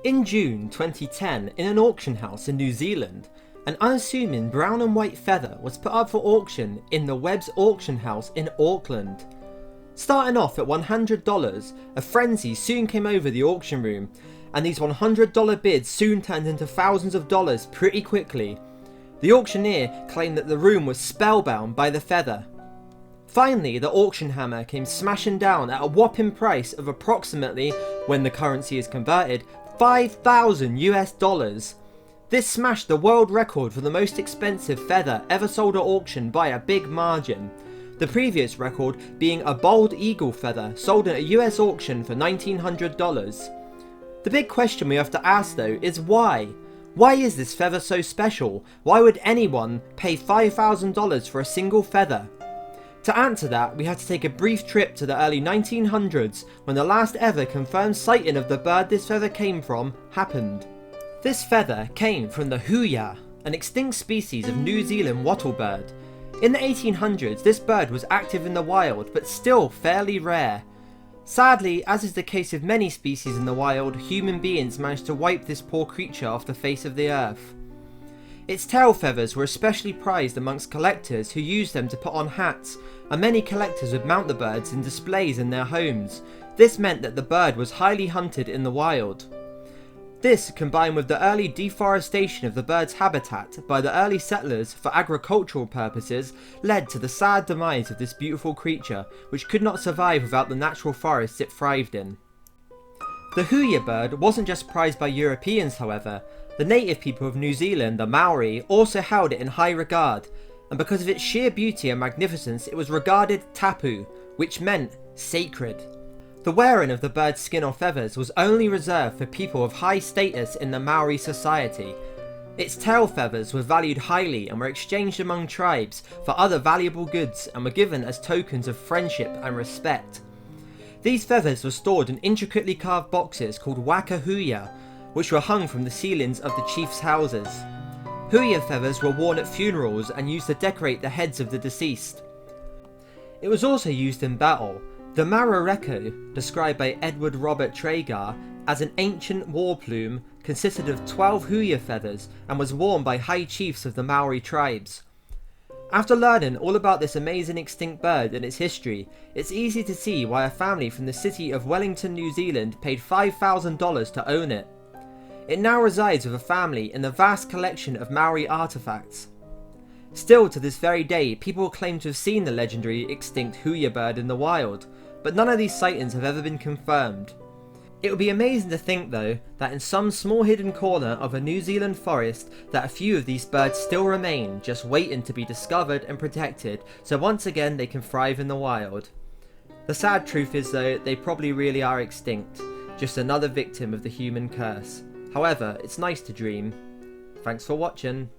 In June 2010, in an auction house in New Zealand, an unassuming brown and white feather was put up for auction in the Webb's auction house in Auckland. Starting off at $100, a frenzy soon came over the auction room, and these $100 bids soon turned into thousands of dollars pretty quickly. The auctioneer claimed that the room was spellbound by the feather. Finally, the auction hammer came smashing down at a whopping price of approximately, when the currency is converted, $5,000 US. This smashed the world record for the most expensive feather ever sold at auction by a big margin. The previous record being a bald eagle feather sold at a US auction for $1,900. The big question we have to ask though is why? Why is this feather so special? Why would anyone pay $5,000 for a single feather? To answer that, we have to take a brief trip to the early 1900s when the last ever confirmed sighting of the bird this feather came from happened. This feather came from the Huia, an extinct species of New Zealand wattlebird. In the 1800s, this bird was active in the wild, but still fairly rare. Sadly, as is the case with many species in the wild, human beings managed to wipe this poor creature off the face of the earth. Its tail feathers were especially prized amongst collectors who used them to put on hats, and many collectors would mount the birds in displays in their homes. This meant that the bird was highly hunted in the wild. This, combined with the early deforestation of the bird's habitat by the early settlers for agricultural purposes, led to the sad demise of this beautiful creature, which could not survive without the natural forests it thrived in. The Huia bird wasn't just prized by Europeans, however. The native people of New Zealand, the Maori, also held it in high regard, and because of its sheer beauty and magnificence, it was regarded tapu, which meant sacred. The wearing of the bird's skin or feathers was only reserved for people of high status in the Maori society. Its tail feathers were valued highly and were exchanged among tribes for other valuable goods and were given as tokens of friendship and respect. These feathers were stored in intricately carved boxes called Waka Huia, which were hung from the ceilings of the chief's houses. Huia feathers were worn at funerals and used to decorate the heads of the deceased. It was also used in battle. The Marareko, described by Edward Robert Traeger as an ancient war plume, consisted of 12 Huia feathers and was worn by high chiefs of the Maori tribes. After learning all about this amazing extinct bird and its history, it's easy to see why a family from the city of Wellington, New Zealand paid $5,000 to own it. It now resides with a family in the vast collection of Maori artifacts. Still to this very day, people claim to have seen the legendary extinct Huia bird in the wild, but none of these sightings have ever been confirmed. It would be amazing to think though, that in some small hidden corner of a New Zealand forest that a few of these birds still remain, just waiting to be discovered and protected, so once again they can thrive in the wild. The sad truth is though, they probably really are extinct, just another victim of the human curse. However, it's nice to dream. Thanks for watching.